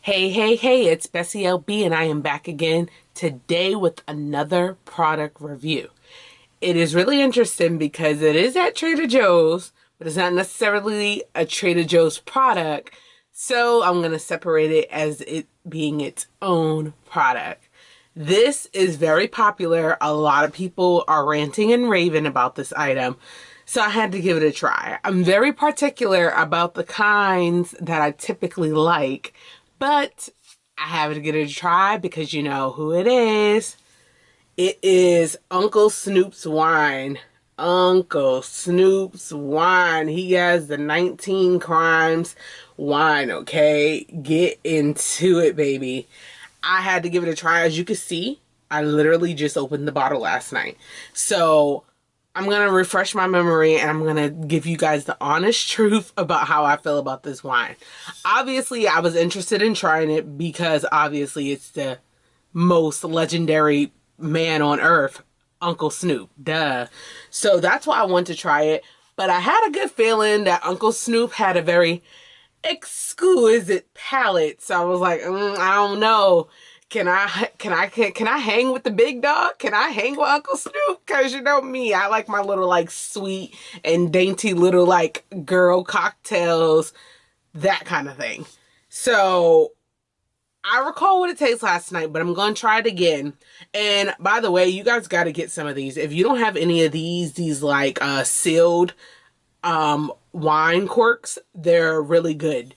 Hey, it's BessieLB and I am back again today with another product review. It is really interesting because it is at Trader Joe's, but it's not necessarily a Trader Joe's product. So I'm going to separate it as it being its own product. This is very popular. A lot of people are ranting and raving about this item. So I had to give it a try. I'm very particular about the kinds that I typically like, but I have to give it a try because you know who it is. It is Uncle Snoop's wine. Uncle Snoop's wine. He has the 19 crimes wine, okay? Get into it, baby. I had to give it a try. As you can see, I literally just opened the bottle last night. So I'm going to refresh my memory and I'm going to give you guys the honest truth about how I feel about this wine. Obviously, I was interested in trying it because obviously it's the most legendary man on earth, Uncle Snoop. Duh. So that's why I wanted to try it. But I had a good feeling that Uncle Snoop had a very exquisite palate. So I was like, I don't know. Can I hang with the big dog? Can I hang with Uncle Snoop? Cause you know me, I like my little like sweet and dainty little like girl cocktails, that kind of thing. So I recall what it tastes last night, but I'm going to try it again. And by the way, you guys got to get some of these. If you don't have any of these like sealed wine corks, they're really good.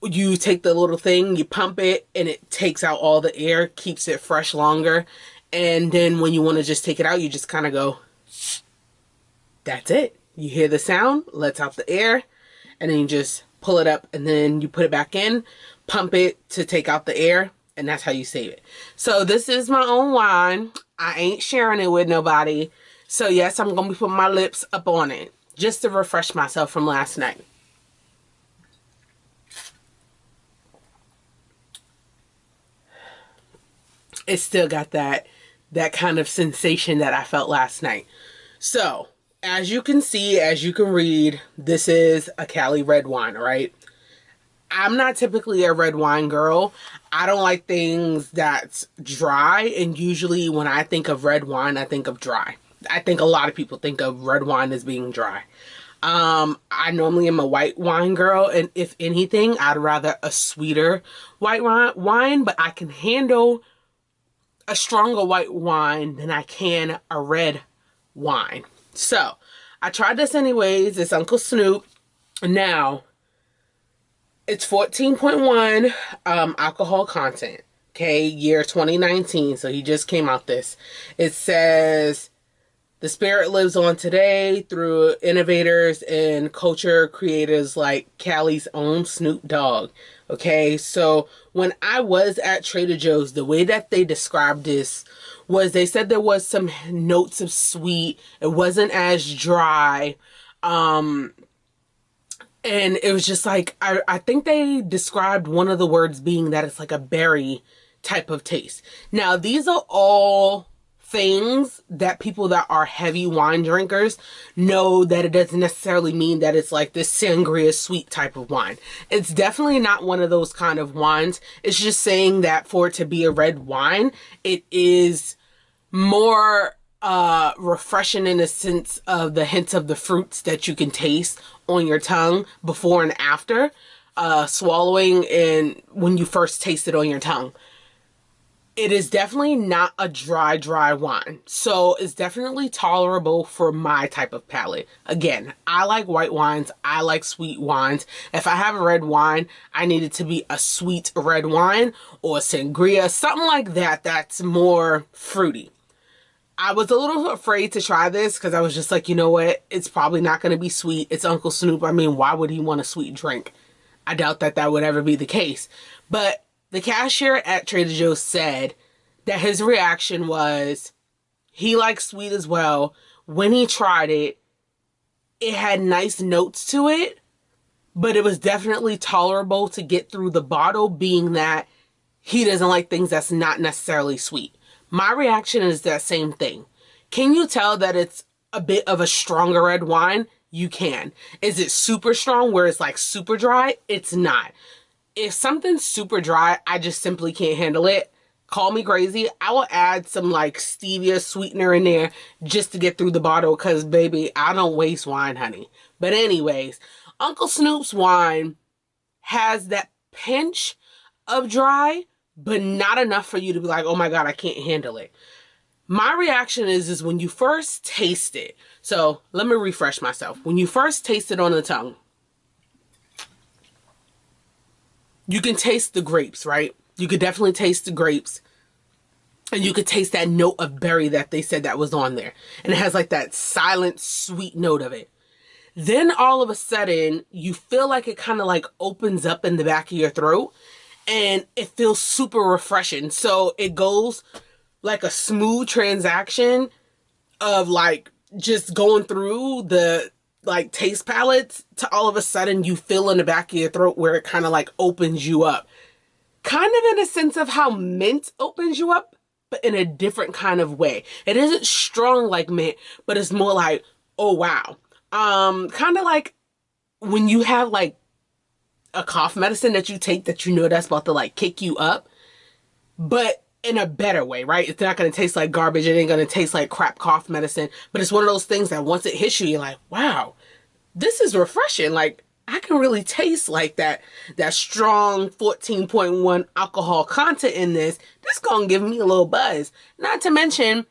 You take the little thing, you pump it, and it takes out all the air, keeps it fresh longer. And then when you want to just take it out, you just kind of go, that's it. You hear the sound, lets out the air, and then you just pull it up, and then you put it back in, pump it to take out the air, and that's how you save it. So this is my own wine. I ain't sharing it with nobody. So yes, I'm going to be putting my lips up on it, just to refresh myself from last night. It still got that kind of sensation that I felt last night. So, as you can see, as you can read, this is a Cali red wine, right? I'm not typically a red wine girl. I don't like things that's dry, and usually when I think of red wine, I think of dry. I think a lot of people think of red wine as being dry. I normally am a white wine girl, and if anything, I'd rather a sweeter white wine, but I can handle a stronger white wine than I can a red wine. So I tried this anyways. It's Uncle Snoop. Now it's 14.1 alcohol content. Okay, year 2019. So he just came out this. It says the spirit lives on today through innovators and culture creators like Cali's own Snoop Dogg. Okay, so when I was at Trader Joe's, the way that they described this was they said there was some notes of sweet. It wasn't as dry. And it was just like, I think they described one of the words being that it's like a berry type of taste. Now, these are all things that people that are heavy wine drinkers know, that it doesn't necessarily mean that it's like this sangria sweet type of wine. It's definitely not one of those kind of wines. It's just saying that for it to be a red wine, it is more refreshing in the sense of the hints of the fruits that you can taste on your tongue before and after swallowing, and when you first taste it on your tongue. It is definitely not a dry wine. So it's definitely tolerable for my type of palate. Again, I like white wines. I like sweet wines. If I have a red wine, I need it to be a sweet red wine or sangria, something like that that's more fruity. I was a little afraid to try this because I was just like, you know what? It's probably not going to be sweet. It's Uncle Snoop. I mean, why would he want a sweet drink? I doubt that that would ever be the case. But the cashier at Trader Joe's said that his reaction was he likes sweet as well. When he tried it, it had nice notes to it, but it was definitely tolerable to get through the bottle, being that he doesn't like things that's not necessarily sweet. My reaction is that same thing. Can you tell that it's a bit of a stronger red wine? You can. Is it super strong where it's like super dry? It's not. If something's super dry, I just simply can't handle it. Call me crazy. I will add some like stevia sweetener in there just to get through the bottle because, baby, I don't waste wine, honey. But anyways, Uncle Snoop's wine has that pinch of dry, but not enough for you to be like, oh my God, I can't handle it. My reaction is when you first taste it. So let me refresh myself. When you first taste it on the tongue, you can taste the grapes, right? You could definitely taste the grapes. And you could taste that note of berry that they said that was on there. And it has like that silent, sweet note of it. Then all of a sudden, you feel like it kind of like opens up in the back of your throat. And it feels super refreshing. So it goes like a smooth transaction of like just going through the like taste palettes to all of a sudden you feel in the back of your throat where it kind of like opens you up. Kind of in a sense of how mint opens you up, but in a different kind of way. It isn't strong like mint, but it's more like, oh wow. Kind of like when you have like a cough medicine that you take that you know that's about to like kick you up, but in a better way, right? It's not going to taste like garbage. It ain't going to taste like crap cough medicine, but it's one of those things that once it hits you, you're like, wow, this is refreshing. Like I can really taste like that strong 14.1 alcohol content in this. This gonna give me a little buzz. Not to mention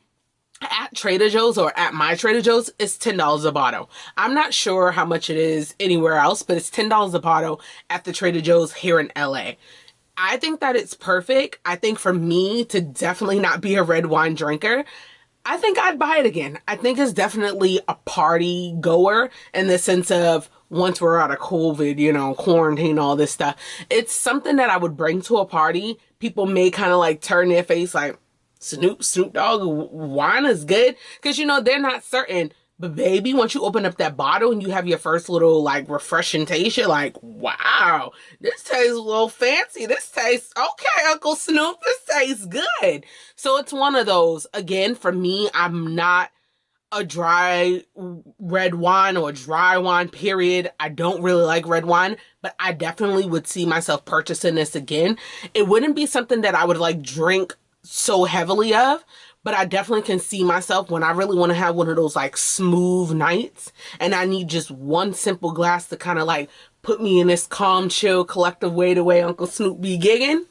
at Trader Joe's or at my Trader Joe's, it's $10 a bottle. I'm not sure how much it is anywhere else, but it's $10 a bottle at the Trader Joe's here in LA. I think that it's perfect. I think for me to definitely not be a red wine drinker, I think I'd buy it again. I think it's definitely a party goer in the sense of once we're out of COVID, you know, quarantine, all this stuff. It's something that I would bring to a party. People may kind of like turn their face like, Snoop Dogg, wine is good. Because, you know, they're not certain. But baby, once you open up that bottle and you have your first little like refreshing taste, you're like, wow, this tastes a little fancy. This tastes okay, Uncle Snoop. This tastes good. So it's one of those. Again, for me, I'm not a dry red wine or dry wine, period. I don't really like red wine, but I definitely would see myself purchasing this again. It wouldn't be something that I would like drink so heavily of, but I definitely can see myself when I really want to have one of those like smooth nights and I need just one simple glass to kind of like put me in this calm, chill, collective way the way Uncle Snoop be gigging.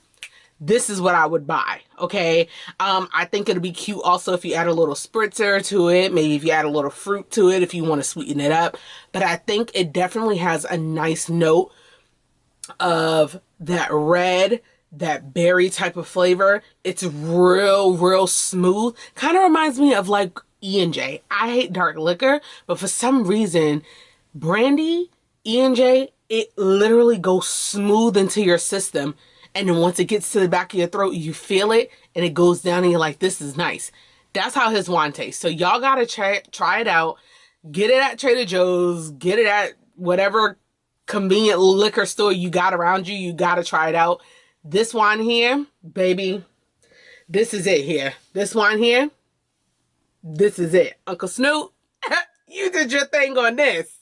This is what I would buy, okay? I think it'll be cute also if you add a little spritzer to it. Maybe if you add a little fruit to it if you want to sweeten it up. But I think it definitely has a nice note of that red, that berry type of flavor. It's real smooth. Kind of reminds me of like E&J. I hate dark liquor, but for some reason, brandy, E&J, it literally goes smooth into your system. And then once it gets to the back of your throat, you feel it and it goes down and you're like, this is nice. That's how his wine tastes. So y'all got to try it out. Get it at Trader Joe's. Get it at whatever convenient liquor store you got around you. You got to try it out. This wine here, baby, this is it here. This wine here, this is it. Uncle Snoop, you did your thing on this.